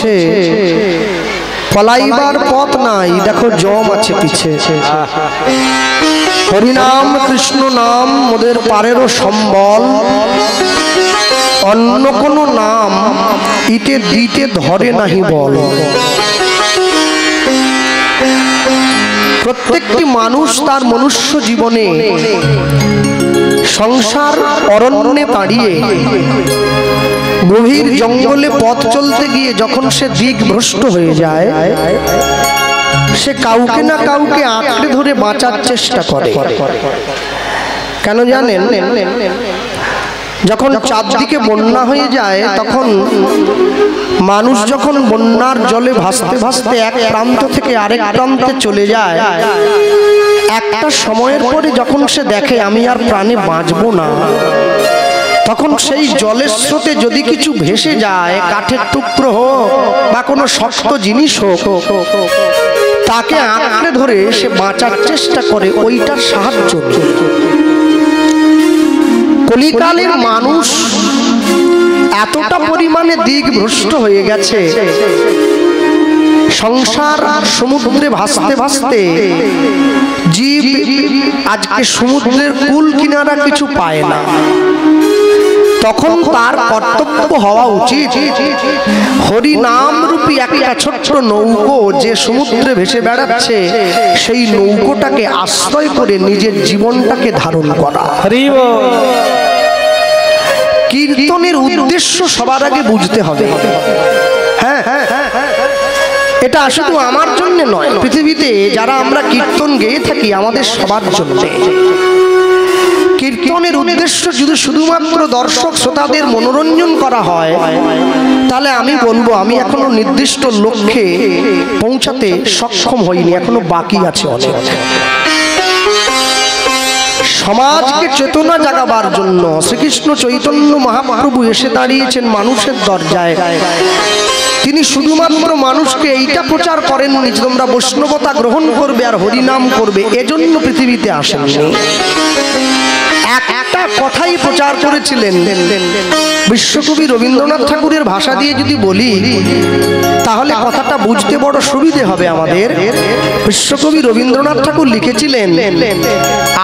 বলছে পলাইবার পথ নাই, দেখো জম আছে পিছে। হরিনাম কৃষ্ণ নাম মোদের পারেরও সম্বল, অন্য কোন নাম ইটে দিতে ধরে নাহি বল। প্রত্যেকটি মানুষ তার মনুষ্য জীবনে সংসার অরণ্যে দাঁড়িয়ে গভীর জঙ্গলে পথ চলতে গিয়ে যখন সে দিকভ্রষ্ট হয়ে যায়, সে কাউকে না কাউকে আঁকড়ে ধরে বাঁচার চেষ্টা করে। কেন জানেন? যখন চারদিকে বন্যা হয়ে যায়, তখন মানুষ যখন বন্যার জলে ভাসতে ভাসতে এক প্রান্ত থেকে আরেক প্রান্তে চলে যায়, একটা সময়ের পরে যখন সে দেখে আমি আর প্রাণে বাঁচবো না, তখন সেই জলের স্রোতে যদি কিছু ভেসে যায়, কাঠের টুকরো হোক বা কোনো শক্ত জিনিস হোক, তাকে আঁকড়ে ধরে সে বাঁচার চেষ্টা করে, ওইটার সাহায্য। কলিকালের মানুষ এতটা পরিমাণে দিকভ্রষ্ট হয়ে গেছে, সংসার সমুদ্রে ভাসতে ভাসতে জীব আজকে সমুদ্রের কুল কিনারা কিছু পায় না। তখন তার কর্তব্য হওয়া উচিত হরিনাম রূপী একটা ছোট্ট নৌকো যে সমুদ্রে ভেসে বেড়াচ্ছে, সেই নৌকোটাকে আশ্রয় করে নিজের জীবনটাকে ধারণ করা। কীর্তনের উদ্দেশ্য সবার আগে বুঝতে হবে। হ্যাঁ, এটা শুধু আমার জন্য নয়, পৃথিবীতে যারা আমরা কীর্তন গেয়ে থাকি আমাদের সবার জন্য। কীর্তনের উদ্দেশ্য যদি শুধুমাত্র দর্শক শ্রোতাদের মনোরঞ্জন করা হয়, তাহলে আমি বলবো আমি এখনো নির্দিষ্ট লক্ষ্যে পৌঁছাতে সক্ষম হইনি, এখনো বাকি আছে অনেক। সমাজকে চেতনা জাগাবার জন্য শ্রীকৃষ্ণ চৈতন্য মহাপ্রভু এসে দাঁড়িয়েছেন মানুষের দরজায়। তিনি শুধুমাত্র মানুষকে এইটা প্রচার করেননি যে তোমরা বৈষ্ণবতা গ্রহণ করবে আর হরিনাম করবে, এজন্য পৃথিবীতে আসেননি। একটা কথাই প্রচার করেছিলেন। বিশ্বকবি রবীন্দ্রনাথ ঠাকুরের ভাষা দিয়ে যদি বলি তাহলে কথাটা বুঝতে বড় সুবিধে হবে আমাদের। বিশ্বকবি রবীন্দ্রনাথ ঠাকুর লিখেছিলেন,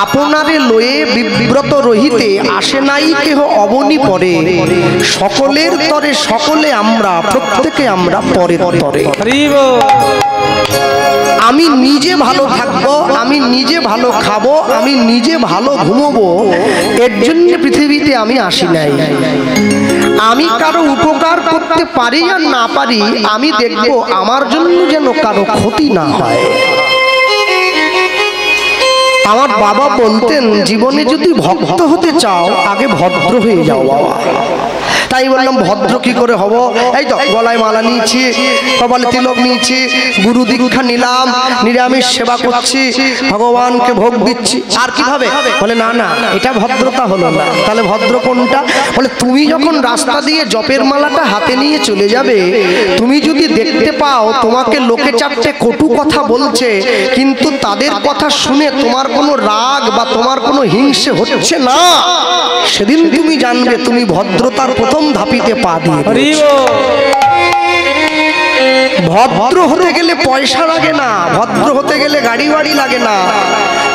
আপনারে লয়ে বিব্রত রহিতে আসে নাই কেহ অবনি পরে, সকলের তরে সকলে আমরা, প্রত্যেকে আমরা পরের তরে। আমি নিজে ভালো থাকবো, আমি নিজে ভালো খাবো, আমি নিজে ভালো ঘুমোবো, এর জন্য পৃথিবীতে আমি আসি নাই। আমি কারো উপকার করতে পারি আর না পারি, আমি দেখবো আমার জন্য যেন কারো ক্ষতি না হয়। আমার বাবা বলতেন, জীবনে যদি ভক্ত হতে চাও আগে ভদ্র হয়ে যাও বাবা। তাই বললাম ভদ্র কি করে হব? এই তো গলায় মালা নিয়েছি, কপালে তিলক নিয়েছি, গুরু দীক্ষা নিলাম, নিরামিষ সেবা করছি, ভগবানকে ভোগ দিচ্ছি, আর কিভাবে? বলে না না, এটা ভদ্রতা হলো না। তাহলে ভদ্র কোনটা? বলে তুমি যখন রাস্তা দিয়ে জপের মালাটা হাতে নিয়ে চলে যাবে, তুমি যদি দেখতে পাও তোমাকে লোকে চারটে কটু কথা বলছে, কিন্তু তাদের কথা শুনে তোমার কোনো রাগ বা তোমার কোনো হিংসে হচ্ছে না, সেদিন তুমি জানবে তুমি ভদ্রতার প্রথম ধাপিতে পা দিয়েছো। ভদ্র হতে গেলে পয়সা লাগে না, ভদ্র হতে গেলে গাড়ি বাড়ি লাগে না।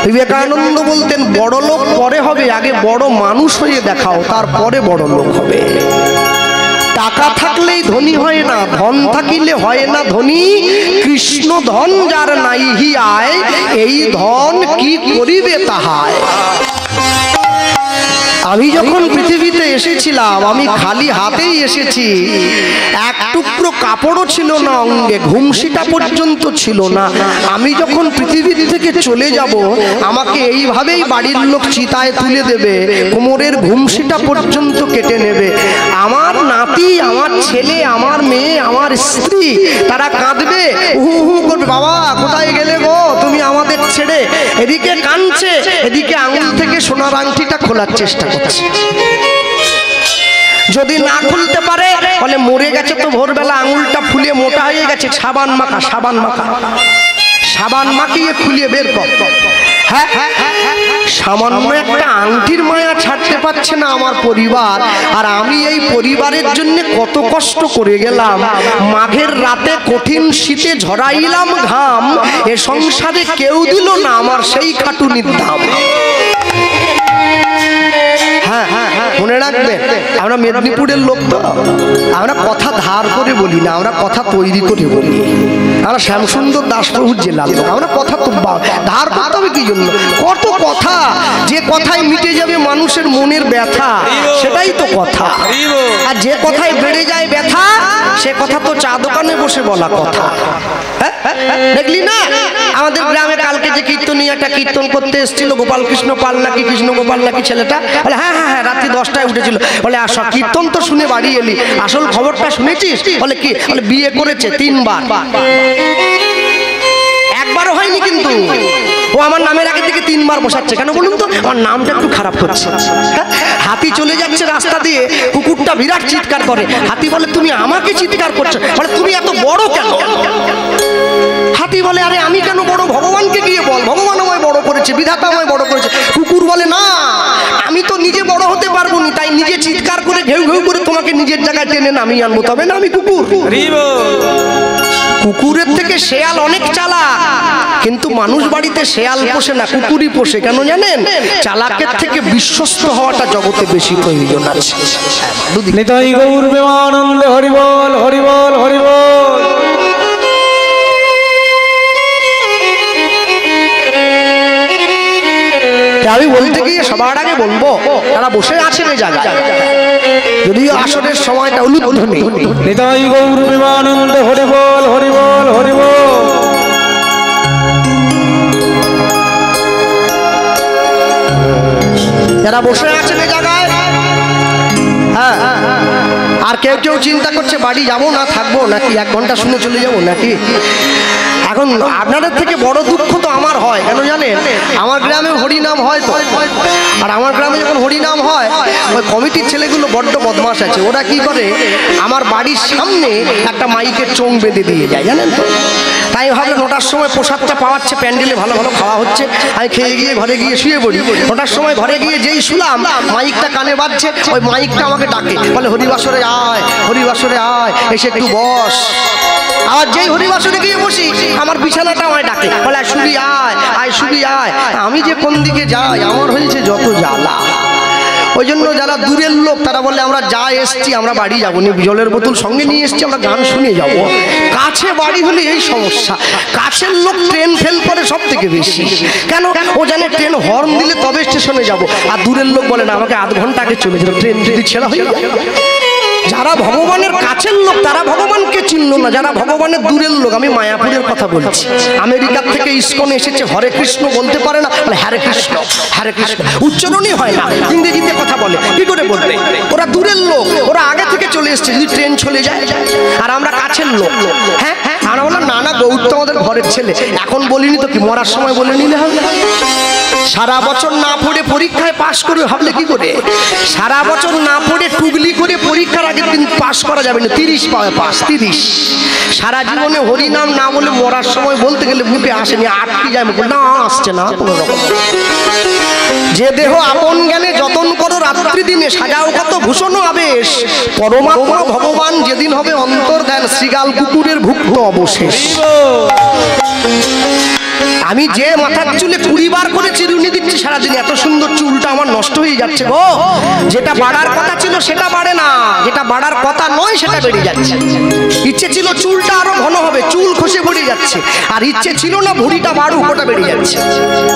বিবেকানন্দ বলতেন, বড় লোক পরে হবে, আগে বড় মানুষ হয়ে দেখাও, তারপরে বড় লোক হবে। টাকা থাকলেই ধনী হয় না, ধন থাকিলে হয় না ধনী। কৃষ্ণ ধন যার নাইহি আয়, এই ধন কি করিবে তাহায়। আমি যখন পৃথিবীতে এসেছিলাম আমি খালি হাতেই এসেছি, এক টুকরো কাপড়ও ছিল না অঙ্গে, ঘুমসিটা পর্যন্ত ছিল না। আমি যখন পৃথিবী থেকে চলে যাব, আমাকে এইভাবেই বাড়ির লোক চিতায় তুলে দেবে, কোমরের ঘুমসিটা পর্যন্ত কেটে নেবে। আমার নাতি, আমার ছেলে, আমার মেয়ে, আমার স্ত্রী, তারা কাঁদবে, হু হু করবে, বাবা কোথায় গেলে গো তুমি আমাদের ছেড়ে। এদিকে কাঁদছে, এদিকে আঙুল থেকে সোনার আংটিটা খোলার চেষ্টা করছে। যদি না খুলতে পারে বলে মরে গেছে তো, ভোরবেলা আঙুলটা ফুলে মোটা হয়ে গেছে, সাবান মাখা, সাবান মাখা, সাবান মাখিয়ে খুলিয়ে বের কর। হ্যাঁ, সামান্য একটা আংটির মায়া ছাড়তে পারছে না আমার পরিবার, আর আমি এই পরিবারের জন্য কত কষ্ট করে গেলাম। মাঘের রাতে কঠিন শীতে ঝরাইলাম ঘাম, এ সংসারে কেউ দিল না আমার সেই খাটুনির দাম। হ্যাঁ হ্যাঁ হ্যাঁ, মনে রাখবেন, আমরা মেদিনীপুরের লোক তো, আমরা কথা ধার করে বলি না, আমরা কথা তৈরি করে বলি। আমরা শ্যামসুন্দর দাসবাবুর জেলার লোক, আমরা কথা তো ধার করতে হবে কি জন্য? কত কথা, যে কথায় মিটে যাবে মানুষের মনের ব্যথা, সেটাই তো কথা। আর যে কথায় বেড়ে যায় ব্যথা, সে কথা তো চা দোকানে বসে বলা কথা। দেখলি না আমাদের গ্রামে কালকে যে কীর্তনী একটা কীর্তন করতে এসেছিল, গোপাল কৃষ্ণ পাল নাকি কৃষ্ণ গোপাল নাকি ছেলেটা, বলে হ্যাঁ হ্যাঁ হ্যাঁ রাত্রি 10টায় উঠেছিল। বলে আসল কীর্তন তো শুনে বাড়ি এলি, আসল খবরটা শুনেছিস? বলে কি? বলে বিয়ে করেছে 3 বার, একবারও হয়নি কিন্তু। ও আমার নামের আগে থেকে 3 বার বসাচ্ছে, কেন বলুন তো? আমার নামটা একটু খারাপ করছে। হাতি চলে যাচ্ছে রাস্তা দিয়ে, কুকুরটা বিরাট চিৎকার করে। হাতি বলে তুমি আমাকে চিৎকার করছো? বলে তুমি এত বড় কেন? হাতি বলে আরে আমি কেন বড়, ভগবানকে গিয়ে বল, ভগবান আমায় বড় করেছে, বিধাতা আমায় বড় করেছে। কুকুর বলে না, আমি তো নিজে বড় হতে পারবো না, তাই নিজে চিৎকার করে ঘেউ ঘেউ করে তোমাকে নিজের জায়গায় টেনে নামিয়ে আনবো, তবে না আমি কুকুর। কুকুরের থেকে শেয়াল অনেক চালাক, কিন্তু মানুষ বাড়িতে শেয়াল পোষে না, কুকুরই পোষে। কেন জানেন? চালাকের থেকে বিশ্বস্ত হওয়াটা জগতে বেশি প্রয়োজন আছে। নিতাই গৌর প্রেমানন্দে হরি বল হরি বল হরি বল। আমি বলতে গিয়ে সবার আগে বলবো, তারা বসে আছেন এই জায়গায়, যদিও আসরের সময়টা উলুধ্বনি। নিতাই গৌর প্রেমানন্দে হরি বল হরি বল হরি বল। যারা বসে আছেন এই জায়গায়, হ্যাঁ, আর কেউ কেউ চিন্তা করছে বাড়ি যাবো না থাকবো নাকি, 1 ঘন্টা শুনে চলে যাবো নাকি। এখন আপনাদের থেকে বড় দুঃখ তো আমার হয়, কেন জানেন? আমার গ্রামে হরিনাম হয় তো, আর আমার গ্রামে যখন হরিনাম হয়, ওই কমিটির ছেলেগুলো বড্ড বদমাশ আছে। ওরা কি করে, আমার বাড়ির সামনে একটা মাইকের চোং বেঁধে দিয়ে যায়, জানেন তো। তাই ভাবলে 9টার সময় প্রসাদটা পাওয়াচ্ছে, প্যান্ডেলে ভালো ভালো খাওয়া হচ্ছে, আমি খেয়ে গিয়ে ঘরে গিয়ে শুয়ে পড়ি। 9টার সময় ঘরে গিয়ে যেই শুলাম, মাইকটা কানে বাজছে, ওই মাইকটা আমাকে ডাকে, বলে হরিবাসরে আয়, হরিবাসরে আয়, এসে একটু বস। আর যেই হরিবাসরে গিয়ে বসি, আমার বিছানাটা আমায় ডাকে, বলে শুবি আয়, আয় শুবি আয়। আমি যে কোন দিকে যাই, আমার হয়েছে যত জ্বালা। ওই জন্য যারা দূরের লোক তারা বলে আমরা যা এসছি, আমরা বাড়ি যাবো না, জলের বোতল সঙ্গে নিয়ে এসছি, আমরা গান শুনে যাবো। কাছে বাড়ি হলে এই সমস্যা, কাছের লোক ট্রেন ফেল করে সব থেকে বেশি। কেন? ও জানে ট্রেন হর্ন দিলে তবে স্টেশনে যাব। আর দূরের লোক বলে না, আমাকে আধ ঘন্টা আগে চলে যেত, ট্রেন যদি ছেড়া হয়ে যায়। যারা ভগবানের কাছের লোক তারা ভগবানকে চিনল না, যারা ভগবানের দূরের লোক, আমি মায়াপুরের কথা বলছি। আমেরিকার থেকে ইসকন এসেছে, হরে কৃষ্ণ বলতে পারে না, বলে হরে কৃষ্ণ হরে কৃষ্ণ, উচ্চারণই হয় না, ইংরেজিতে কথা বলে, কি করে বলবে? ওরা দূরের লোক, ওরা আগে থেকে চলে এসেছে, যদি ট্রেন চলে যায়। আর আমরা কাছের লোক। হ্যাঁ হ্যাঁ, আমরা বললাম না না, গৌর তো আমাদের ঘরের ছেলে, এখন বলিনি তো কি, মরার সময় বলে নিলে হবে। সারা বছর না পড়ে পরীক্ষায় পাশ করবে ভাবলে কি করে? সারা বছর না পড়ে টুগলি করে পরীক্ষার আগের দিন পাশ করা যাবে না, 30 পাবে পাস, 30। সারা জীবনে হরিনাম না বলে মরার সময় বলতে গেলে মুখে আসেনি, আটকে যায় মুখে, না আসছে না কোনো রকম। যে দেহ আপন জ্ঞানে যতন করো রাত্রি দিনে, সাজাও কত ভূষণ আবেশ, পরমাত্মা ভগবান যেদিন হবে অন্তর দেন, শ্রীগাল কুকুরের ভুক্ত অবশেষ। আমি যে মাথার চুলে 20 বার করে চিরুনি দিচ্ছি সারাদিন, এত সুন্দর চুলটা আমার নষ্ট হয়ে যাচ্ছে গো। যেটা বাড়ার কথা ছিল সেটা বাড়ে না, যেটা বাড়ার কথা নয় সেটা বেড়ে যাচ্ছে। ইচ্ছে ছিল চুলটা আরো ঘন হবে, চুল খসে পড়ে যাচ্ছে। আর ইচ্ছে ছিল না ভুঁড়িটা বাড়ুক, ওটা বেড়ে যাচ্ছে।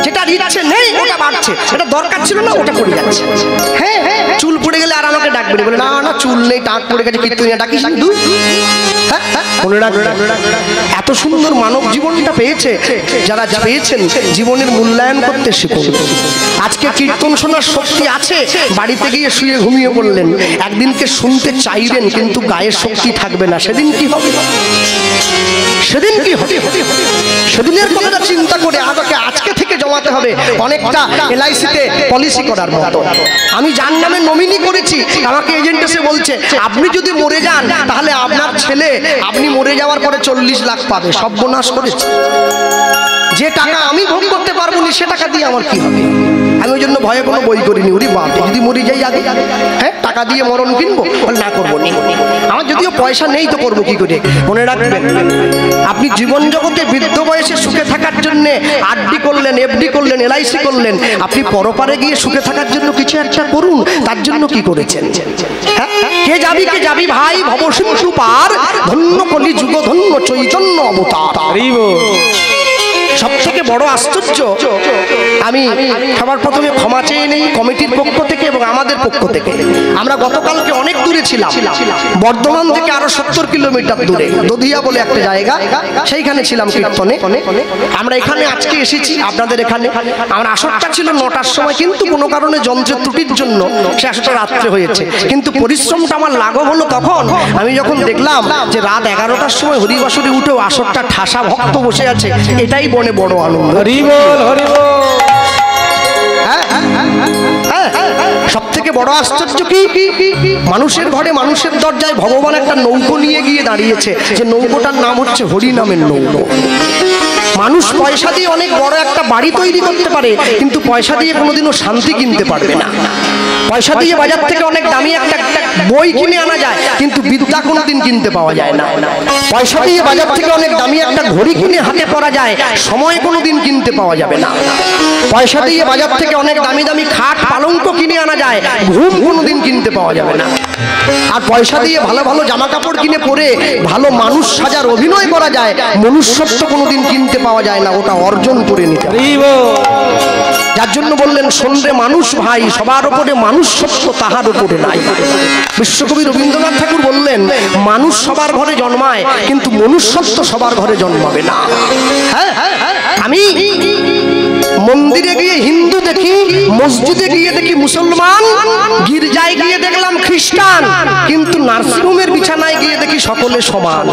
যেটা ইচ্ছে নেই ওটা বাড়ছে, সেটা দরকার ছিল না ওটা পড়ে যাচ্ছে। হ্যাঁ হ্যাঁ, চুল পড়ে গেলে আর আমাকে ডাকবে, বলে না না চুল নেই, টাক পড়ে গেছে, কীর্তনিয়া ডাকিস না তুই। হ্যাঁ হ্যাঁ, মনে রাখবে। এত সুন্দর মানব জীবনটা পেয়েছে, যারা পেয়েছেন জীবনের মূল্যায়ন করতে শিখুন। আজকে কীর্তন শোনার শক্তি আছে, বাড়িতে গিয়ে শুয়ে ঘুমিয়ে পড়লেন, একদিনকে শুনতে চাইবেন কিন্তু গায়ের শক্তি থাকবে না, সেদিন কি হবে? সেদিন কি হবে? সেদিনের কথাটা চিন্তা করে আমাকে আজকে থেকে জমাতে হবে, অনেকটা LIC-তে পলিসি করার মতো। আমি যার নামে নমিনি করেছি, আমাকে এজেন্ট এসে বলছে আপনি যদি মরে যান তাহলে আপনার ছেলে আপনি মরে যাওয়ার পরে 40 লাখ পাবে। সর্বনাশ করেছে। যে টাকা আমি ভোগ করতে পারবো না সে টাকা দিয়ে আমার কি হবে? আমি ওই জন্য ভয়ে কোনো বই করিনি। ওরে বাপ, যদি মরি যাই আগে, হ্যাঁ টাকা দিয়ে মরণ কিনবো, বলে না করবো নি। আমার যদিও পয়সা নেই তো করবো কি করে? মনে রাখবেন, আপনি জীবন জগতে বৃদ্ধ বয়সে সুখে থাকার জন্য আরডি করলেন, এফডি করলেন, এলআইসি করলেন, আপনি পরপারে গিয়ে সুখে থাকার জন্য কিছু একটা করুন। তার জন্য কি করেছেন? হ্যাঁ, কে যাবি ভাই ভবসিন্ধু পার, ধন্য কলি যুগ, ধন্য চৈতন্য অবতার। সব থেকে বড় আশ্চর্য, আমি সবার প্রথমে ক্ষমা চেয়ে নেই কমিটির পক্ষ থেকে এবং আমাদের পক্ষ থেকে। আমরা গতকালকে অনেক দূরে ছিলাম, বর্ধমান থেকে আরো 70 কিলোমিটার দূরে দধিয়া বলে একটা জায়গা, সেইখানে ছিলাম কীর্তনে। আমরা এখানে আজকে এসেছি আপনাদের এখানে। আমার আসরটা ছিল 9টার সময়, কিন্তু কোনো কারণে যন্ত্রের ত্রুটির জন্য সে আসরটা রাত্রে হয়েছে। কিন্তু পরিশ্রমটা আমার লাঘব হলো তখন আমি যখন দেখলাম যে রাত 11টার সময় হরিবাসরে উঠেও আসরটা ঠাসা ভক্ত বসে আছে। এটাই বনে বড় আনন্দ। সব থেকে বড় আশ্চর্য কি, মানুষের ঘরে মানুষের দরজায় ভগবান একটা নৌকো নিয়ে গিয়ে দাঁড়িয়েছে, যে নৌকোটার নাম হচ্ছে হরি নামের নৌকো। মানুষ পয়সা দিয়ে অনেক বড় একটা বাড়ি তৈরি করতে পারে, কিন্তু পয়সা দিয়ে কোনোদিনও শান্তি কিনতে পারবে না। পয়সা দিয়ে বাজার থেকে অনেক দামি একটা বই কিনে আনা যায়, কিন্তু বিদ্যা কোনোদিন কিনতে পাওয়া যায় না। পয়সা দিয়ে বাজার থেকে অনেক দামি একটা ঘড়ি কিনে হাতে পরা যায়, সময় কোনোদিন কিনতে পাওয়া যাবে না। পয়সা দিয়ে বাজার থেকে অনেক দামি দামি খাট পালঙ্ক কিনে আনা যায়, ঘুম কোনোদিন কিনতে পাওয়া যাবে না। আর পয়সা দিয়ে ভালো ভালো জামা কাপড় কিনে পরে ভালো মানুষ সাজার অভিনয় করা যায়, মনুষ্যত্ব কোনোদিন কিনতে পাওয়া যায় না, ওটা অর্জন করে নিতে হবে। যার জন্য বললেন শোনরে মানুষ ভাই, সবার উপরে মানুষ সত্য তাহার উপরে নাই। বিশ্বকবি রবীন্দ্রনাথ ঠাকুর বললেন মানুষ সবার ঘরে জন্মায়, কিন্তু মনুষ্যত্ব সবার ঘরে জন্মাবে না। হ্যাঁ, আমি মন্দিরে গিয়ে হিন্দু দেখি, মসজিদে গিয়ে দেখি মুসলমান, গির্জায় গিয়ে দেখলাম খ্রিস্টান, কিন্তু নার্সিংহোমের বিছানায় গিয়ে দেখি সকলে সমান।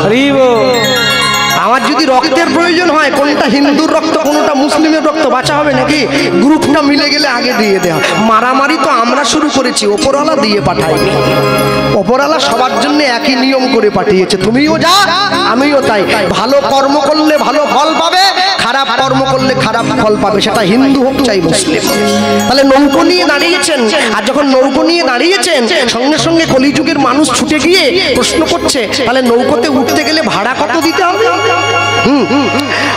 আমার যদি রক্তের প্রয়োজন হয়, কোনটা হিন্দুর রক্ত কোনটা মুসলিমের রক্ত বাঁচা হবে নাকি? গ্রুপটা মিলে গেলে আগে দিয়ে দেওয়া। মারামারি তো আমরা শুরু করেছি, ওপরওয়ালা দিয়ে পাঠাইনি। ওপরওয়ালা সবার জন্য একই নিয়ম করে পাঠিয়েছে, তুমিও যা আমিও তাই। ভালো কর্ম করলে ভালো ফল পাবে, খারাপ কর্ম করলে খারাপ ফল পাবে, সেটা হিন্দু হোক চাই মুসলিম। তাহলে নৌকো নিয়ে দাঁড়িয়েছেন, আর যখন নৌকো নিয়ে দাঁড়িয়েছেন সঙ্গে সঙ্গে কলিযুগের মানুষ ছুটে গিয়ে প্রশ্ন করছে, তাহলে নৌকোতে উঠতে গেলে ভাড়া কত দিতে হবে?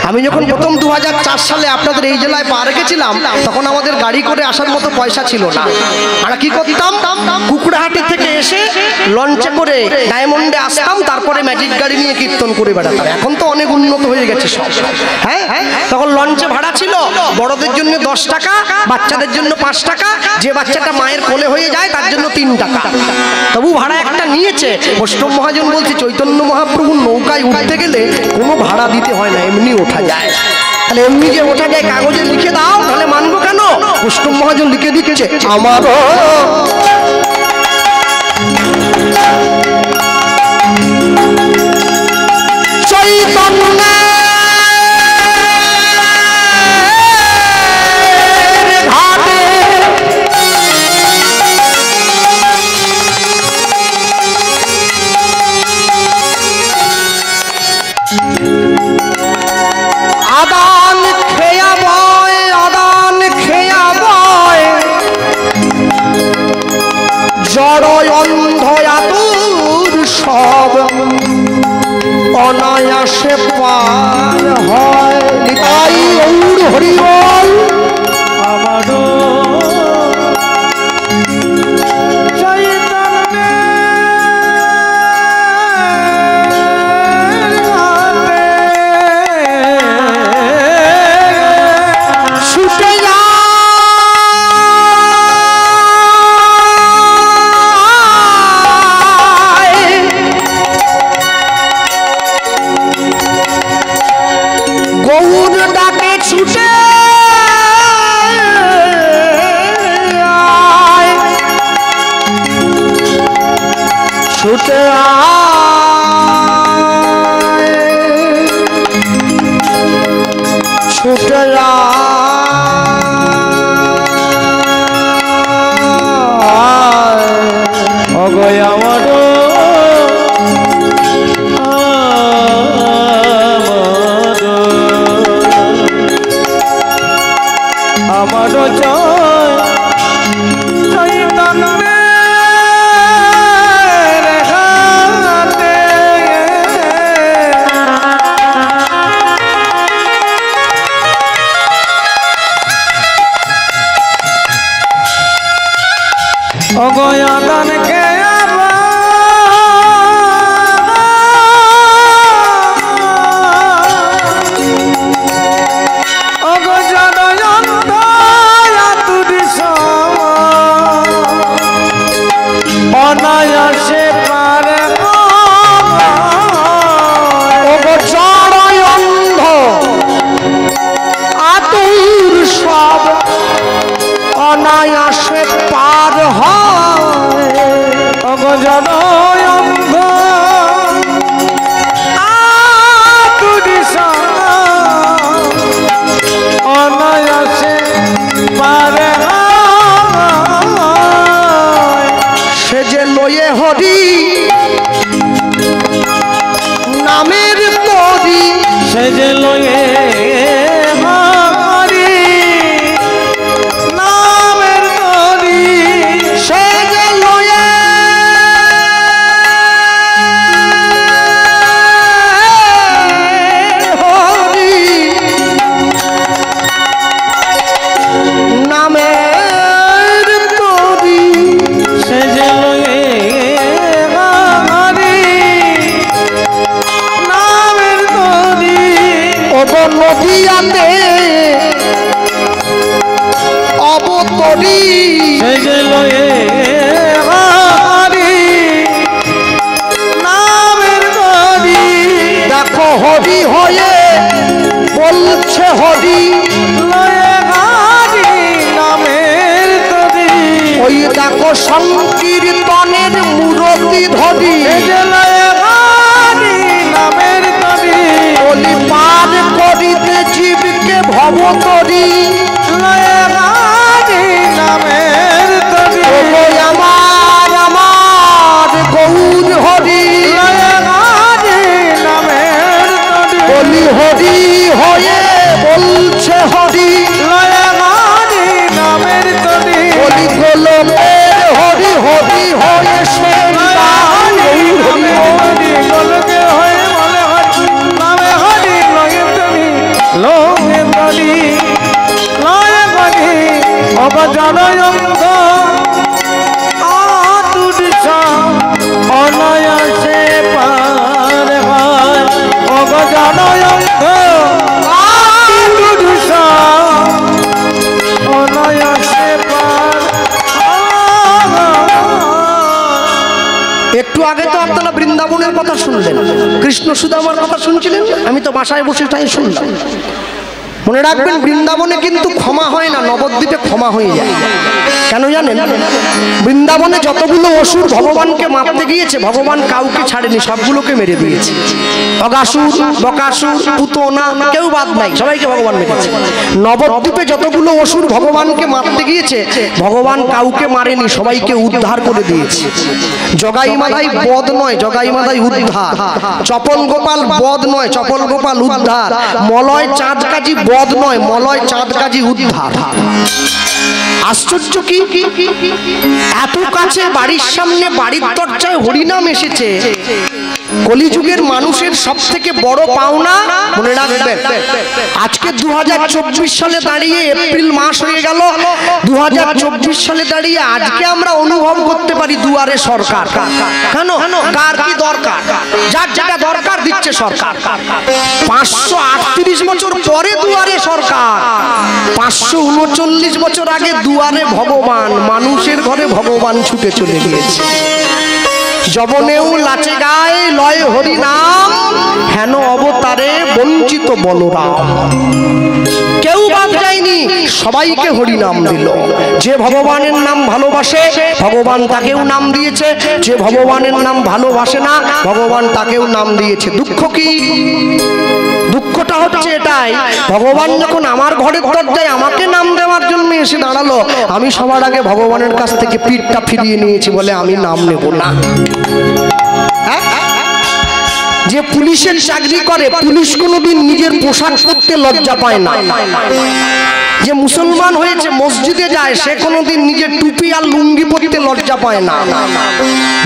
আমি যখন প্রথম 2004 সালে আপনাদের এই জেলায় পা রেখেছিলাম, তখন আমাদের গাড়ি করে আসার মতো পয়সা ছিল না। আমরা কি করতাম, কুকুড়াহাটি থেকে এসে লঞ্চে করে ডায়মন্ডে আসতাম, তারপরে ম্যাজিক গাড়ি নিয়ে কীর্তন করে বেড়াতাম। এখন তো অনেক উন্নত হয়ে গেছে সব। হ্যাঁ, তখন লঞ্চে ভাড়া ছিল বড়দের জন্য 10 টাকা, বাচ্চাদের জন্য 5 টাকা, যে বাচ্চাটা মায়ের কোলে হয়ে যায় তার জন্য 3 টাকা। তবু ভাড়া একটা নিয়েছে। বৈষ্ণব মহাজন বলছে চৈতন্য মহাপ্রভুর নৌকায় উঠতে গেলে কোনো ভাড়া দিতে হয় না, এমনি ওঠা যায়। তাহলে এমনি যে ওঠা যায়, কাগজে লিখে দাও, তাহলে মানবো কেন? বৈষ্ণব মহাজন লিখে দিচ্ছে আমারও চৈতন্য অনায়াসে পার হয়। নিতাই গৌর হরি বল। আমারও নদিয়াতে অবতরী সেই যে লয়ে হারি নামের তরি দেখো হরি হয়ে বলছে হরি লয়ে হারি নামের তরি ওই দেখো সংকীর্তনের মূরতি ধরি সেই যে লয়ে হারি নামের তরি বলি পার করিতে জীবকে ভবতরী লয়ে হারি নামের তরি ওই আমার আমার গৌর হরি লয়ে হারি নামের তরি বলি হরি হয়ে বলছে হরি লয়ে হারি নামের তরি বলি গোলকের হরি হরি হয়ে সন্তান গৌর হরি গোলকে হয়ে বলে হরি নামে হরি লয়ে তরি লয়ে তরি লয়ে তরি অবজনয়ঙ্গ আতুরসা অনায়াসে পার হয় অবজনয়ঙ্গ আতুরসা অনায়াসে পার হয়। একটু আগে তো আপনারা বৃন্দাবনের কথা শুনলেন, কৃষ্ণ সুদামার কথা শুনছিলেন, আমি তো বাসায় বসে তাই শুনলাম। মনে রাখবেন বৃন্দাবনে কিন্তু ক্ষমা হয় না, নবদ্বীপে ক্ষমা হয়ে যায়। কেন জানেন? বৃন্দাবনে যতগুলো অসুর ভগবানকে মারতে গিয়েছে ভগবান কাউকে ছাড়েনি, সবগুলোকে মেরে দিয়েছে। অগাসুর, বকাসুর, পুতনা কেউ বাদ নাই, সবাইকে ভগবান মেরেছে। নবদ্বীপে যতগুলো অসুর ভগবানকে মারতে গিয়েছে ভগবান কাউকে মারেনি, সবাইকে উদ্ধার করে দিয়েছে। জগাই মাদাই বধ নয়, জগাই মাদাই উদ্ধার। চপল গোপাল বধ নয়, চপল গোপাল উদ্ধার। মলয় চাঁদ কাজী বধ নয়, মলয় চাঁদ কাজী উদ্ধার। আশ্চর্য কি, এত কাছে বাড়ির সামনে বাড়ির দরজায় হরিনাম এসেছে। কলিযুগের মানুষের সব থেকে বড় পাওনা মনে রাখবেন, আজকে 2024 সালে দাঁড়িয়ে এপ্রিল মাস হয়ে গেল, 2024 সালে দাঁড়িয়ে আজকে আমরা অনুভব করতে পারি দুয়ারে সরকার। কেন? কার কি দরকার, যার যেটা দরকার দিচ্ছে সরকার। 538 বছর পরে দুয়ারে সরকার, 539 বছর আগে দুয়ারে ভগবান, মানুষের ঘরে ভগবান ছুটে চলে গিয়েছে। জবনেও লাচে গায়ে লয় হরি নাম, হেন অবতারে বঞ্চিত বলরাম। কেউ বাদ যায়নি, সবাইকে হরি নাম দিল। যে ভগবানের নাম ভালোবাসে ভগবান তাকেও নাম দিয়েছে, যে ভগবানের নাম ভালোবাসে না ভগবান তাকেও নাম দিয়েছে। দুঃখ কি? দুঃখটা হচ্ছে এটাই, ভগবান যখন আমার ঘরের দরজায় আমাকে নাম দেওয়ার জন্য এসে দাঁড়ালো, আমি সবার আগে ভগবানের কাছ থেকে পিঠটা ফিরিয়ে নিয়েছি বলে আমি নাম নেব না। যে পুলিশের চাকরি করে, পুলিশ কোনোদিন নিজের পোশাক পরতে লজ্জা পায় না। যে মুসলমান হয়েছে মসজিদে যায় সে কোনোদিন নিজের টুপি আর লুঙ্গি পরতে লজ্জা পায় না।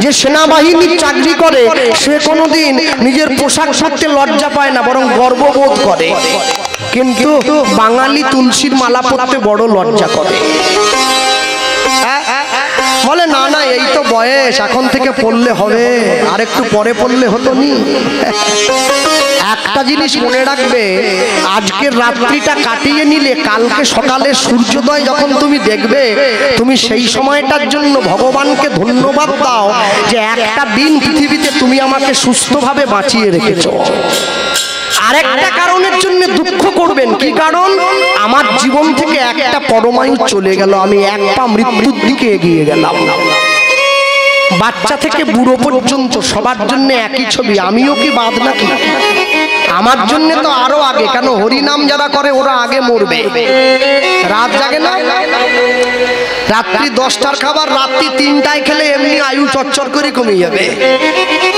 যে সেনাবাহিনীর চাকরি করে সে কোনোদিন নিজের পোশাক পরতে লজ্জা পায় না, বরং গর্ববোধ করে। কিন্তু বাঙালি তুলসীর মালা পরতে বড় লজ্জা করে। বলে না না এই তো বয়স, এখন থেকে পড়লে হবে, আর একটু পরে পড়লে হতো নি। একটা জিনিস মনে রাখবে, আজকের রাত্রিটা কাটিয়ে নিলে কালকে সকালে সূর্যোদয় যখন তুমি দেখবে, তুমি সেই সময়টার জন্য ভগবানকে ধন্যবাদ দাও যে একটা দিন পৃথিবীতে তুমি আমাকে সুস্থভাবে বাঁচিয়ে রেখেছো। আরেকটা কারণের জন্য দুঃখ করবেন, কি কারণ? আমার জীবন থেকে একটা পরমায়ু চলে গেল, আমি এক পা মৃত্যুর দিকে এগিয়ে গেলাম। বাচ্চা থেকে বুড়ো পর্যন্ত সবার জন্য একই ছবি, আমিও কি বাদ নাকি? আমার জন্য তো আরো আগে, কেন হরিনাম যারা করে ওরা আগে মরবে। রাত জাগে না, রাত্রি 10টার খাবার রাত্রি 3টায় খেলে এমনি আয়ু চচ্চর করে কমে যাবে।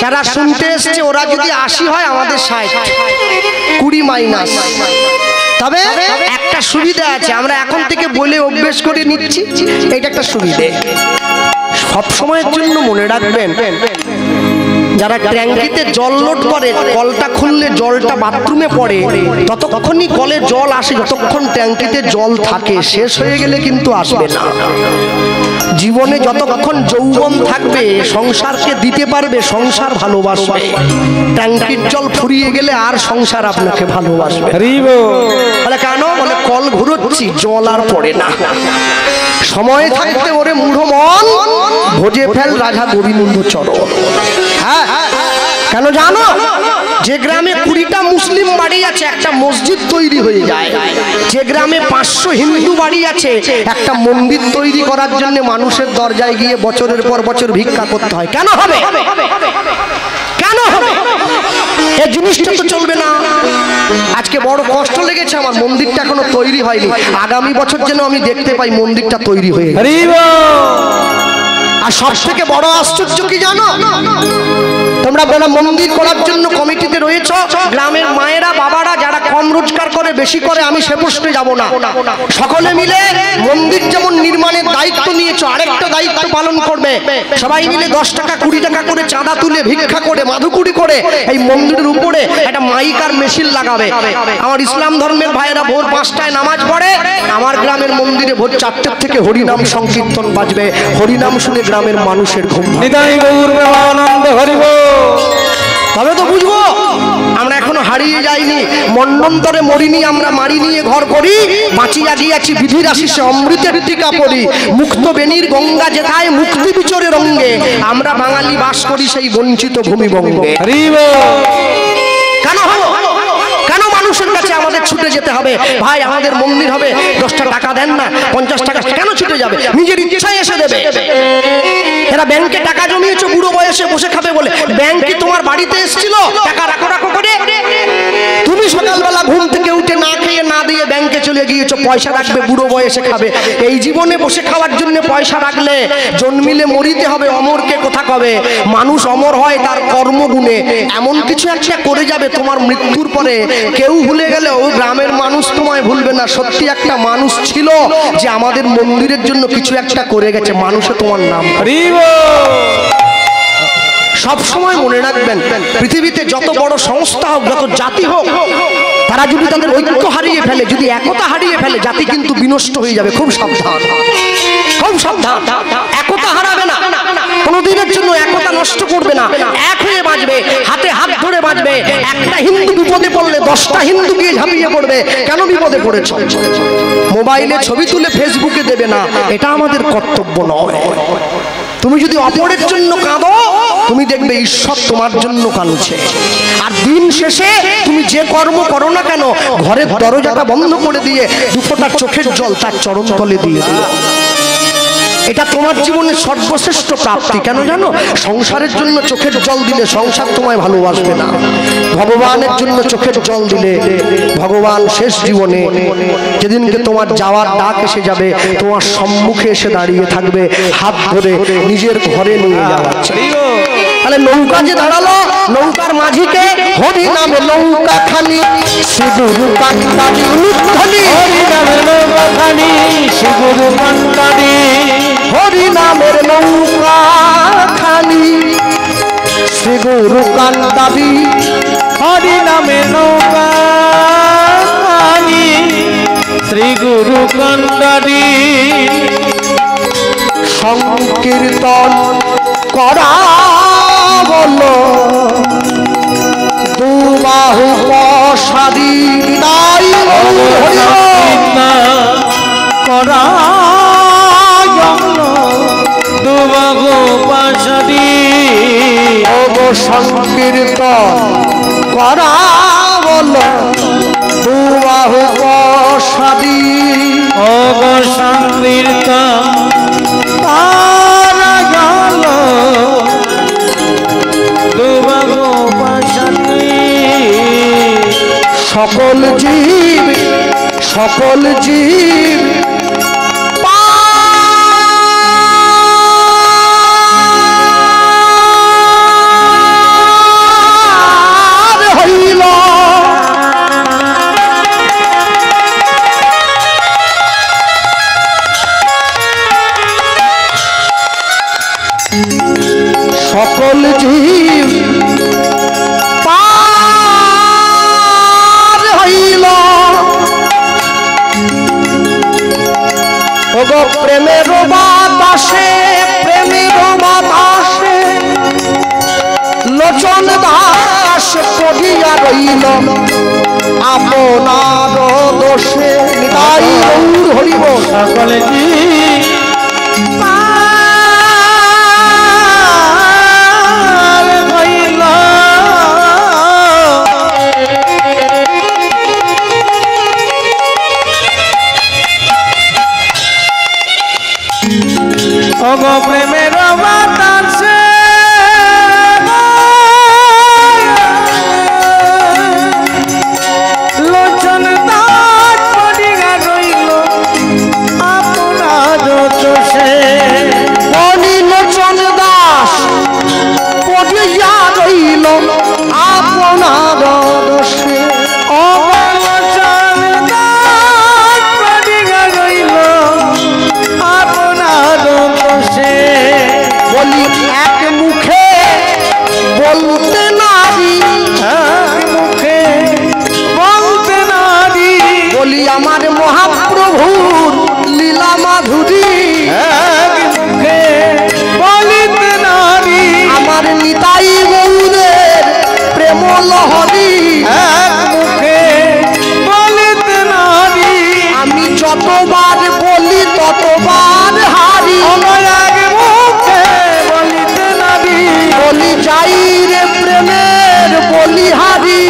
তারা শুনতে এসছে ওরা যদি 80 হয় আমাদের 60, 20 মাইনাস। তবে একটা সুবিধা আছে, আমরা এখন থেকে বলে অভ্যেস করে নিচ্ছি, এটা একটা সুবিধে। সব সময়ের জন্য মনে রাখবেন যারা ট্যাঙ্কিতে জল লোড করে, কলটা খুললে জলটা বাথরুমে পড়ে, ততক্ষণই কলে জল আসে যতক্ষণ ট্যাঙ্কিতে জল থাকে, শেষ হয়ে গেলে কিন্তু আসবে না। জীবনে যতক্ষণ যৌবন থাকবে সংসারকে দিতে পারবে, সংসার ভালোবাসবে। ট্যাঙ্কির জল ফুরিয়ে গেলে আর সংসার আপনাকে ভালোবাসবে। বলে কেন? বলে কল ঘুরোচ্ছি, জল আর পড়ে না। সময় থাকতে ওরে মূঢ় মন ভোজে ফেল রাজা গোবিন্দ চরণ। হ্যাঁ, কেন জানো? যে গ্রামে 20টা মুসলিম বাড়ি আছে একটা মসজিদ তৈরি হয়ে যায়, যে গ্রামে 500 হিন্দু বাড়ি আছে একটা মন্দির তৈরি করার জন্য মানুষের দরজায় গিয়ে বছরের পর বছর ভিক্ষা করতে হয়। কেন হবে? কেন হবে? এই জিনিসটা তো চলবে না। আজকে বড় কষ্ট লেগেছে আমার, মন্দিরটা এখনো তৈরি হয়নি। আগামী বছর যেন আমি দেখতে পাই মন্দিরটা তৈরি হয়ে গেছে। আর সব থেকে বড় আশ্চর্য কি জানো? তোমরা বলো মন্দির করার জন্য কমিটিতে রয়েছ, গ্রামের মায়েরা বাবারা যারা কম রোজগার করে বেশি করে, আমি সে প্রশ্নে যাব না। সকলে মিলে মন্দির যেমন নির্মাণের দায়িত্ব নিয়েছো, আরেকটা দায়িত্ব পালন করবে। সবাই মিলে 10 টাকা 20 টাকা করে চাঁদা তুলে ভিক্ষা করে মাধুকুড়ি করে এই মন্দিরের উপরে একটা মাইক আর মেশিন লাগাবে। আমার ইসলাম ধর্মের ভাইয়েরা ভোর 5টায় নামাজ পড়ে, আমার গ্রামের মন্দিরে ভোর 4টের থেকে হরিনাম সংকীর্তন বাজবে। হরিনাম শুনে গ্রামের মানুষের ঘুম তবে তো বুঝবো আমরা এখনো হারিয়ে যাইনি, মন্ডন্তরে মরিনি, আমরা মারি নিয়ে ঘর করি, বাঁচিয়া গিয়াছি বিধির আশিসে অমৃতের টিকা পড়ি। মুক্ত বেনির গঙ্গা যেথায় মুক্তি বিচরে রঙ্গে, আমরা বাঙালি বাস করি সেই বঞ্চিত ভূমিবঙ্গে। কেন হলো? কেন মানুষের কাছে আমাদের ছুটে যেতে হবে? ভাই আমাদের মন্দির হবে, 10টা টাকা দেন না, 50 টাকা, কেন ছুটে যাবে? নিজের ইচ্ছায় এসে দেবে। এরা ব্যাংকে টাকা জমিয়েছো বুড়ো বয়সে বসে খাবে বলে, ব্যাংক কি তোমার বাড়িতে এসেছিল টাকা রাখো রাখো করে? তুমি সকালবেলা ঘুম থেকে উঠে না খেয়ে না দিয়ে ব্যাংকে চলে গিয়েছো পয়সা রাখবে, বুড়ো বয়সে খাবে। এই জীবনে বসে খাওয়ার জন্য পয়সা রাখলে জন্মিলে মরিতে হবে, অমরকে কথা কবে? মানুষ অমর হয় তার কর্মগুণে। এমন কিছু একটা করে যাবে তোমার মৃত্যুর পরে, কেউ ভুলে গেলেও গ্রামের মানুষ তোমায় ভুলবে না। সত্যি একটা মানুষ ছিল যে আমাদের মন্দিরের জন্য কিছু একটা করে গেছে, মানুষে তোমার নাম। সব সময় মনে রাখবেন, পৃথিবীতে যত বড় সংস্থা হোক, যত জাতি হোক, তারা যদি তাদের ঐক্য হারিয়ে ফেলে, যদি একতা হারিয়ে ফেলে, জাতি কিন্তু বিনষ্ট হয়ে যাবে। খুব সাবধান, খুব সাবধান। একতা হারাবে না, কোনোদিনের জন্য একতা নষ্ট করবে না, এক হয়ে বাঁচবে, হাতে হাত ধরে বাঁচবে। একটা হিন্দু বিপদে পড়লে 10টা হিন্দু গিয়ে ঝাঁপিয়ে পড়বে। কেন বিপদে পড়েছ? মোবাইলে ছবি তুলে ফেসবুকে দেবে না, এটা আমাদের কর্তব্য নয়। তুমি যদি অপরের জন্য কাঁদো, তুমি দেখবে ঈশ্বর তোমার জন্য কাঁদছে। আর দিন শেষে তুমি যে কর্ম করো না কেন, ঘরের দরজাটা বন্ধ করে দিয়ে 2 ফোঁটা চোখের জল তার চরণ তলে দিয়ে দিও। এটা তোমার জীবনের সর্বশ্রেষ্ঠ প্রাপ্তি। কেন জানো? সংসারের জন্য চোখের জল দিলে সংসার তোমায় ভালোবাসবে না। ভগবানের জন্য চোখের জল দিলে ভগবান শেষ জীবনে যেদিনকে তোমার যাওয়ার ডাক এসে যাবে, তোমার সম্মুখে এসে দাঁড়িয়ে থাকবে, হাত ধরে নিজের ঘরে নিয়ে যাচ্ছে। তাহলে নৌকা যে দাঁড়ালো, নৌকার মাঝিকে হরি নামে নৌকা খানি, সিঁদুর কান্দানি উলুধ্বনি, হরি নামে নৌকা খানি, সিঁদুর কান্দানি, হরি নামের নৌকা খানি, সিঁদুর কান্দানি, হরি নামে নৌকা খানি, শ্রী গুরু কান্দানি। সংকীর্তন করা বলো দুবাহু প্রসাদী, তাই করা দুবাহু প্রসাদী, ওগো সংকীর্তন করা বলো দুবাহু প্রসাদী, ওগো সংকীর্তন করা গেল দুবাহু প্রসাদী। সকল জীব, সকল জীব সকল জীব বাতাসে প্রেমের বাতাসে লোচন দাস পড়িয়া রইল আপনার দোষে। তাই গৌর হরিব সকলে কি প্রেমের বাতাসে লোচন দাস পড়িয়া রইল আপনার দোষে। বলি লোচন দাস পড়িয়া রইল আপনার দোষে। বলি এক মুখে বলতে নারী, মুখে বলতে নারী, বলি আমার মহাপ্রভুর লীলা মাধুরী। মুখে বলিতে নারী, আমার নিতাই গৌরের প্রেম লহরী। মুখে বলিতে নারী, আমি যতবার বলি ততবার হারি। বলি যাই রে প্রেমের বলিহারি,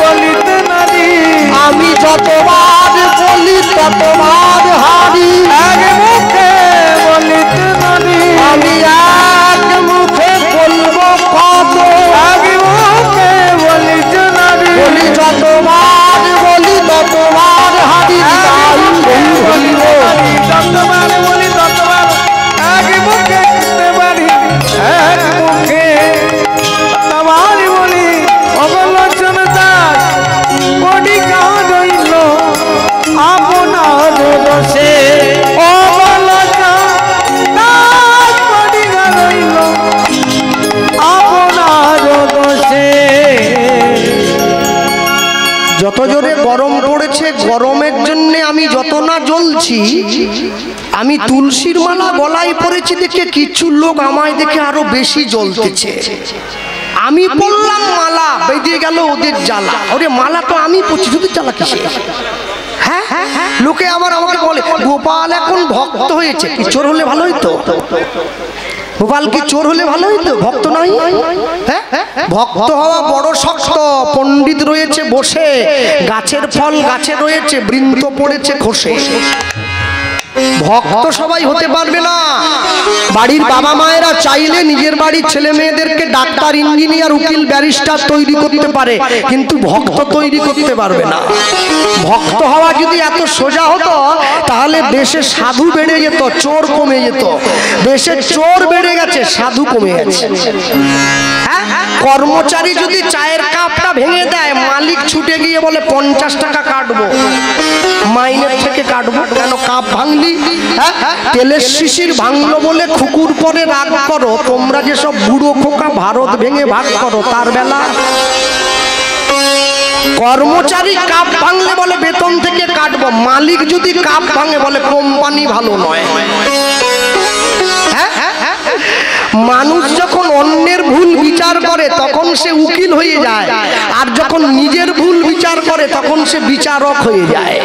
বলিতে নারী, আমি যতবার বলি ততবার হারি। মুখে বলিতে নারী, আমি এক মুখে বলবো কত, মুখে বলিতে নারী, বলি যতবার বলি ততবার হারি। তাই বলিব যতবার বলি ততবার এক মুখে করতে পারি, এক মুখে তবার বলি অবলোচন দাস পড়িয়া রইল আপনার দোষে। অবলোচন দাস পড়িয়া রইল আপনার দোষে। যত জোরে গরম পড়েছে, গরমের জন্য আমি যত না জ্বলছি, আমি তুলসীর মালা গলায় পড়েছি দেখে কিছু লোক আমায় দেখে আরো বেশি জ্বলতেছে। আমি পড়লাম মালা, বেরিয়ে গেল ওদের জ্বালা। ওরে মালা তো আমি পড়ছি, শুধু জ্বালা কিসে? হ্যাঁ, লোকে আবার আমাকে বলে গোপাল এখন ভক্ত হয়েছে, কি চোর হলে ভালো হইতো? গোপাল কি চোর হলে ভালো হইতো? ভক্ত নয়? হ্যাঁ, ভক্ত হওয়া বড় শক্ত। পণ্ডিত রয়েছে বসে, গাছের ফল গাছে রয়েছে, বৃন্ত পড়েছে খসে। ভক্ত সবাই হতে পারবে না। বাড়ির বাবা মায়েরা চাইলে নিজের বাড়ির ছেলে মেয়েদেরকে ডাক্তার, ইঞ্জিনিয়ার, উকিল, ব্যারিস্টার তৈরি করতে পারে, কিন্তু ভক্ত তৈরি করতে পারবে না। ভক্ত হওয়া যদি এত সোজা হতো তাহলে দেশে সাধু বেড়ে যেত, চোর কমে যেত। দেশে চোর বেড়ে গেছে, সাধু কমে গেছে। কর্মচারী যদি চায়ের কাপটা ভেঙে দেয়, মালিক ছুটে গিয়ে বলে 50 টাকা কাটবো, মাইনের থেকে কাটবো। কেন কাপ ভাঙলি? তেলের শিশির ভাঙলো বলে খুকুর পরে রাগ করো, তোমরা যেসব বুড়ো খোকা ভারত ভেঙে ভাগ করো, তার বেলা কর্মচারী কাপ ভাঙলে বলে বেতন থেকে কাটবো, মালিক যদি কাপ ভাঙে বলে কোম্পানি ভালো নয়। মানুষ যখন অন্যের ভুল বিচার করে তখন সে উকিল হয়ে যায়, আর যখন নিজের ভুল বিচার করে তখন সে বিচারক হয়ে যায়।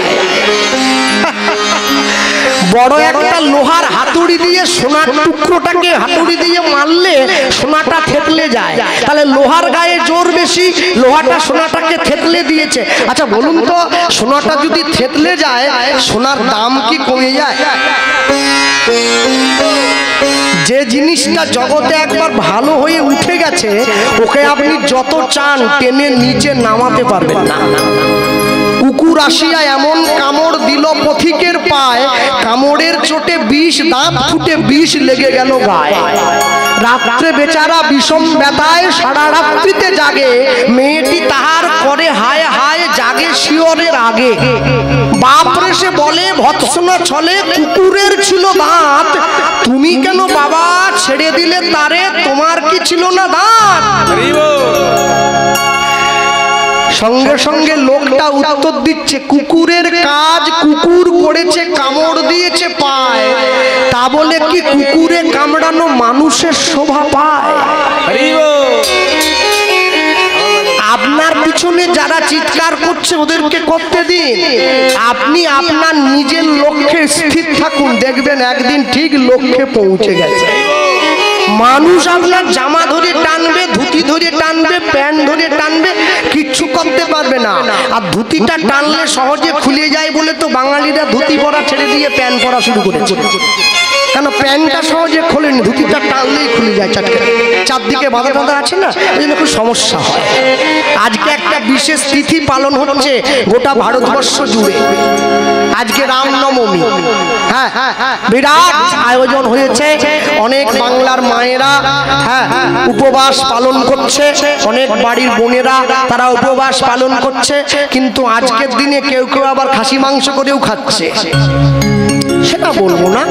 বড় একটা লোহার হাতুড়ি দিয়ে সোনার টুকরোটাকে হাতুড়ি দিয়ে মারলে সোনাটা থেতলে যায়, তাহলে লোহার গায়ে জোর বেশি, লোহাটা সোনাটাকে থেতলে দিয়েছে। আচ্ছা বলুন তো, সোনাটা যদি থেতলে যায় সোনার দাম কি কমে যায়? যে জিনিসটা জগতে একবার ভালো হয়ে উঠে গেছে, ওকে আপনি যত চান টেনে নিচে নামাতে পারবেন না। কুকুর আসিয়া এমন কামড় দিল পথিকের পায়, কামড়ের চোটে 20 দাঁত ফুটে 20 লেগে গেল গায়ে। রাত্রে বেচারা বিষম ব্যথায় সারা রাত্রিতে জাগে, মেয়েটি তাহার করে হায় হায়, জাগে শিয়রের আগে। বাপরে সে বলে ভৎসনা ছলে, কুকুরের ছিল দাঁত, তুমি কেন বাবা ছেড়ে দিলে তারে, তোমার কি ছিল না দাঁত? সঙ্গে সঙ্গে লোকটা উত্তর দিচ্ছে, কুকুরের কাজ কুকুর করেছে, কামড় দিয়েছে পায়, তা বলে কি কুকুরে কামড়ানো মানুষের শোভা পায়? আপনার পিছনে যারা চিৎকার করছে ওদেরকে করতে দিন, আপনি আপনার নিজের লক্ষ্যে স্থির থাকুন, দেখবেন একদিন ঠিক লক্ষ্যে পৌঁছে গেছে। মানুষ আপনার জামা ধরে টানবে, ধুতি ধরে টানবে, প্যান্ট ধরে টানবে, কিচ্ছু করতে পারবে না। আর ধুতিটা টানলে সহজে খুলে যায় বলে তো বাঙালিরা ধুতি পরা ছেড়ে দিয়ে প্যান্ট পরা শুরু করেছে। কেন? প্যান্টটা সহজে খোলেনি, ধুতিটা টানলেই খুলে যায় চারদিকে, চারদিকে বাঁধা টাঁধা আছে না, ওই জন্য খুব সমস্যা হয়। আজকে একটা বিশেষ তিথি পালন হচ্ছে গোটা ভারতবর্ষ জুড়ে, আজকে রামনবমী। হ্যাঁ, বিরাট আয়োজন হয়েছে, অনেক বাংলার মায়েরা উপবাস পালন করছে, অনেক বাড়ির বোনেরা তারা উপবাস পালন করছে, কিন্তু আজকের দিনে কেউ কেউ আবার খাসি মাংস করেও খাচ্ছে। সেটা বলবো না,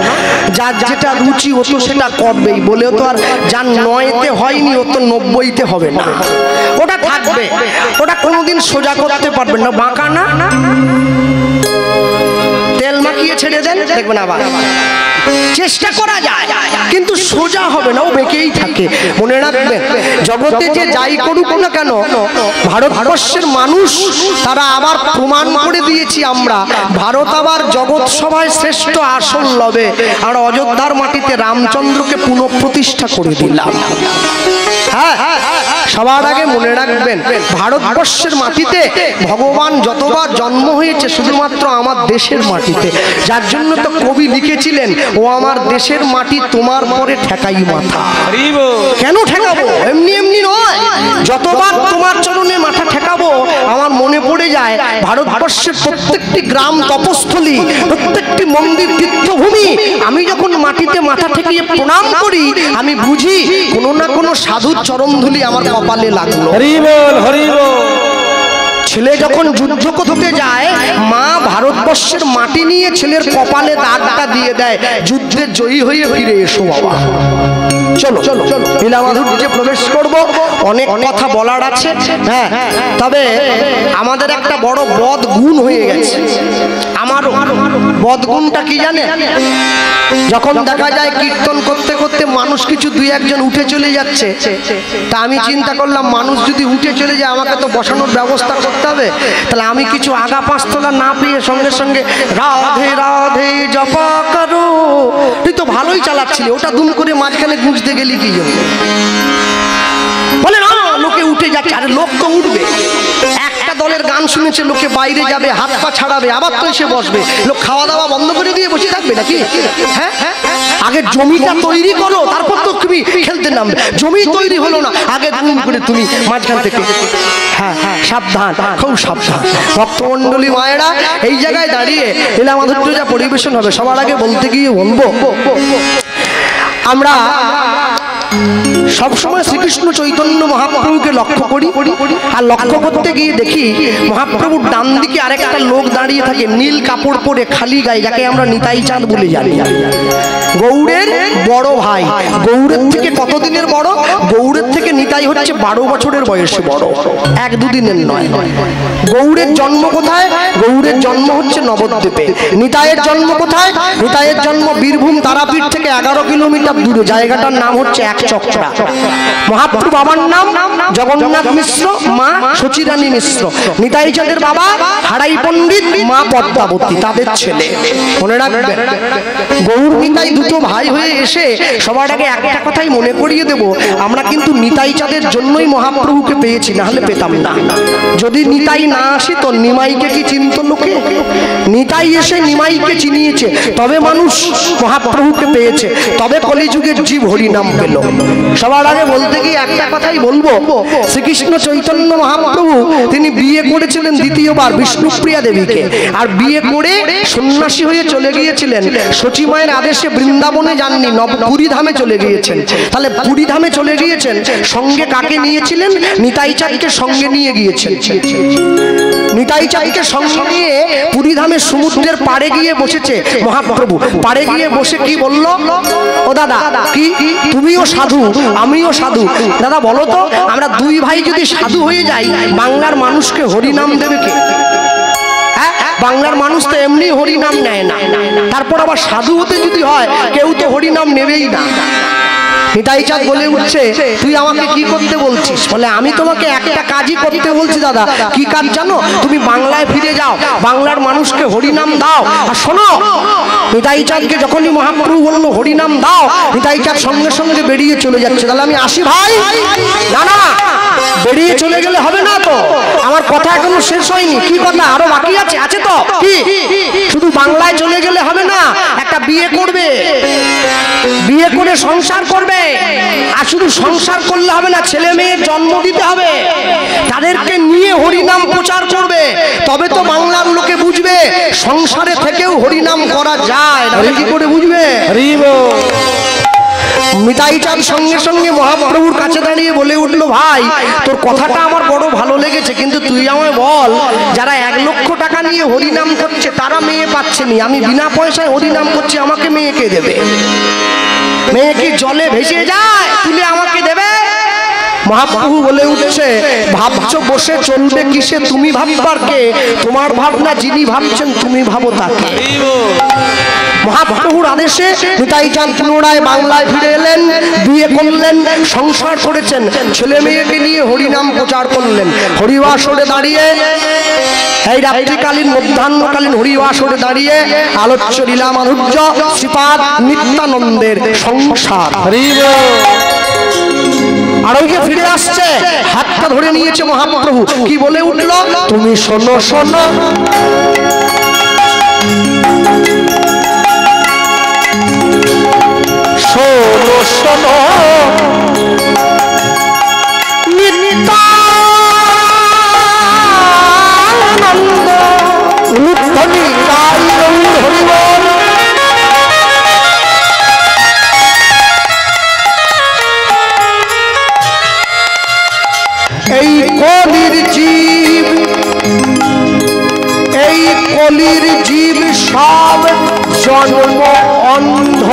যার যেটা রুচি ও তো সেটা করবেই, বলেও তো আর যার 9তে হয়নি ও তো 90তে হবে না, ওটা থাকবে, ওটা কোনোদিন সোজা করতে পারবেন না, বাঁকা না, তেল মাখিয়ে ছেড়ে দেন দেখবেন আবার চেষ্টা করা যায়, কিন্তু সোজা হবে না, ও বেঁকেই থাকে। মনে রাখবেন, জগতে যে যাই করুক না কেন, ভারতবর্ষের মানুষ তারা আবার প্রমাণ করে দিয়েছি আমরা, ভারত আবার জগৎ সভায় শ্রেষ্ঠ আসন লবে, আর অযোধ্যার মাটিতে রামচন্দ্রকে পুনঃপ্রতিষ্ঠা করে দিলাম। হ্যাঁ, সবার আগে মনে রাখবেন, ভারতবর্ষের মাটিতে ভগবান যতবার জন্ম হয়েছে শুধুমাত্র আমার দেশের মাটিতে, যার জন্য তো কবি লিখেছিলেন, ও আমার দেশের মাটি তোমার পরে ঠেকাই মাথা। কেন ঠেকাবো? এমনি এমনি নয়, যতবার তোমার চরণে মাথা ঠেকাবো আমার মনে পড়ে যায় ভারতবর্ষের প্রত্যেকটি গ্রাম তপস্থলী, প্রত্যেকটি মন্দির তীর্থভূমি, আমি যখন মাটিতে মাথা ঠেকিয়ে প্রণাম করি আমি বুঝি কোনো না কোনো সাধুর চরণধুলি আমার কপালে লাগলো। হরি বল, হরি বল। ছেলে যখন যুদ্ধ করতে যায়, মা ভারতবর্ষের মাটি নিয়ে ছেলের কপালে দাগটা দিয়ে দেয়, যুদ্ধে জয়ী হয়ে ফিরে এসো বাবা। চলো চলো লীলা মাধুর্যে প্রবেশ করব, অনেক কথা বলার আছে। হ্যাঁ, তবে আমাদের একটা বড় বদ গুণ হয়ে গেছে। আমারও বদ গুণটা কি জানে? যখন দেখা যায় কীর্তন করতে করতে মানুষ কিছু দুই একজন উঠে চলে যাচ্ছে, তা আমি চিন্তা করলাম মানুষ যদি উঠে চলে যায় আমাকে তো বসানোর ব্যবস্থা করতে হবে, তাহলে আমি কিছু আগা পাঁচতলা না পেয়ে সঙ্গে সঙ্গে রাধে রাধে জপা করো, তুই তো ভালোই চালাচ্ছিলি, ওটা দুম করে মাঝখানে গুঁজতে গেলি কি জন্য? বলে না, লোকে উঠে যাচ্ছে। আরে লোক তো উঠবে, একটা দলের গান শুনেছে লোকে বাইরে যাবে, হাত পা ছাড়াবে, আবার তো এসে বসবে, লোক খাওয়া দাওয়া বন্ধ করে দিয়ে বসে থাকবে নাকি? হ্যাঁ, আগে জমিটা তৈরি করো, তারপর তো তুমি খেলতে নামবে। জমি তৈরি হলো না, আগে দুম করে তুমি মাঝখান থেকে। হ্যাঁ, সাবধান, খুব সাবধান ভক্তমণ্ডলী মায়েরা। এই জায়গায় দাঁড়িয়ে লীলা মাধুর্য যা পরিবেশন হবে, সবার আগে বলতে গিয়ে বলবো, আমরা সবসময় শ্রীকৃষ্ণ চৈতন্য মহাপ্রভুকে লক্ষ্য করি, আর লক্ষ্য করতে গিয়ে দেখি মহাপ্রভুর ডান দিকে আরেকটা লোক দাঁড়িয়ে থাকে, নীল কাপড় পরে খালি গায়ে, যাকে আমরা নিতাই চাঁদ বলে জানি, গৌড়ের বড় ভাই। গৌড়ের থেকে কতদিনের বড়? গৌড়ের থেকে নিতাই হচ্ছে 12 বছরের বয়সে বড়, 1-2 দিনের নয়। গৌড়ের জন্ম কোথায়? গৌড়ের জন্ম হচ্ছে নবদ্বীপে। নিতাইয়ের জন্ম কোথায়? নিতাইয়ের জন্ম বীরভূম তারাপীঠ থেকে 11 কিলোমিটার দূরে, জায়গাটার নাম হচ্ছে একচক্রা। মহাপ্রভু বাবার নাম জগন্নাথ মিশ্র, মা সচিরানী মিশ্র। নিতাই চাঁদের বাবা হারাই পণ্ডিত, মা পদ্মাবতী, তাদের ছেলে। মনে রাখবেন, গৌর নিতাই দুটো ভাই হয়ে এসে সবার আগে একটা কথাই মনে করিয়ে দেব, আমরা কিন্তু নিতাই চাঁদের জন্যই মহাপ্রভুকে পেয়েছি, না হলে পেতাম না। যদি নিতাই না আসে তো নিমাইকে কি চিনত লোকে? নিতাই এসে নিমাইকে চিনিয়েছে, তবে মানুষ মহাপ্রভুকে পেয়েছে, তবে কলিযুগের জীব হরিনাম পেল। সবার আগে বলতে গিয়ে একটা কথাই বলবো, শ্রীকৃষ্ণ চৈতন্য মহাপ্রভু তিনি বিয়ে করেছিলেন দ্বিতীয়বার বিষ্ণুপ্রিয়া দেবীকে, আর বিয়ে করে সন্ন্যাসী হয়ে চলে গিয়েছিলেন। সচী মায়ের আদেশে বৃন্দাবনে যাননি, পুরীধামে চলে গিয়েছেন। তাহলে পুরীধামে চলে গিয়েছেন, সঙ্গে কাকে নিয়েছিলেন? নিতাই চাঁদকে সঙ্গে নিয়ে গিয়েছেন। নিতাই চাঁদকে সঙ্গে নিয়ে পুরীধামের সমুদ্রের পাড়ে গিয়ে বসেছে মহাপ্রভু। পাড়ে গিয়ে বসে কি বলল? ও দাদা, কি তুমিও সাধু আমিও সাধু। দাদা বলো তো, আমরা দুই ভাই যদি সাধু হয়ে যাই, বাংলার মানুষকে হরিনাম দেবে কে? হ্যাঁ, বাংলার মানুষ তো এমনি হরিনাম নেয় না, তারপর আবার সাধু হতে যদি হয়, কেউ তো হরিনাম নেবেই না। নিতাই চাঁদ বলে উঠছে, তুই আমাকে কি করতে বলছিস? বলে, আমি তোমাকে একটা কাজই করতে বলছি দাদা। কি কাজ জানো? তুমি বাংলায় ফিরে যাও, বাংলার মানুষকে হরিনাম দাও। আর শোনো, নিতাই চাঁদকে যখনই মহাপ্রভু বললো হরিনাম দাও, নিতাই চাঁদ সঙ্গে সঙ্গে বেরিয়ে চলে যাচ্ছে। তাহলে আমি আসি ভাই? না না, বেরিয়ে চলে গেলে হবে না তো, আমার কথা এখনো শেষ হয়নি। কি কথা আরো বাকি আছে? আছে তো কি? শুধু বাংলায় চলে গেলে হবে না, একটা বিয়ে করবে, বিয়ে করে সংসার করবে। আর শুধু সংসার করলে হবে না, ছেলে মেয়ের জন্ম দিতে হবে, তাদেরকে নিয়ে হরিনাম প্রচার করবে। তবে তো বাংলার লোকে বুঝবে সংসারে থেকেও হরিনাম করা যায়। তাহলে কি করে বুঝবে? নিতাই চাঁদ সঙ্গে সঙ্গে মহাপ্রভুর কাছে দাঁড়িয়ে বলে উঠলো, ভাই তোর কথাটা আমার বড় ভালো লেগেছে, কিন্তু তুই আমায় বল, যারা 1 লক্ষ টাকা নিয়ে হরিনাম করছে তারা মেয়ে পাচ্ছে নি, আমি বিনা পয়সায় হরিনাম করছি, আমাকে মেয়ে কে দেবে? মেয়ে কি জলে ভেসে যায়, তুলে আমাকে দেবে? মহাপ্রভু বলে উঠছে, ভাবছো বসে চলবে কিসে, তুমি ভাববার কে? তোমার ভাবনা যিনি ভাবছেন তুমি ভাবো তাকে। মহাপ্রভুর আদেশে নিতাই চাঁদ পুনরায় বাংলায় ফিরে এলেন, বিয়ে করলেন, সংসার করেছেন, ছেলে মেয়েকে নিয়ে হরিনাম প্রচার করলেন। হরিবাসরে দাঁড়িয়ে, এই রাত্রিকালীন মধ্যাহ্নকালীন হরিবাসরে দাঁড়িয়ে আলোচ্য লীলা মাধুর্য শ্রীপাদ নিত্যানন্দের সংসার। আর ওই যে ফিরে আসছে, হাতটা ধরে নিয়েছে মহাপ্রভু, কি বলে উঠল, তুমি শোনো শোনো শোনো শোনো নিত্যানন্দ ধ্বনি গাই হরিবল। এই কলির জীব, এই কলির জীব সব জন্ম অন্ধ।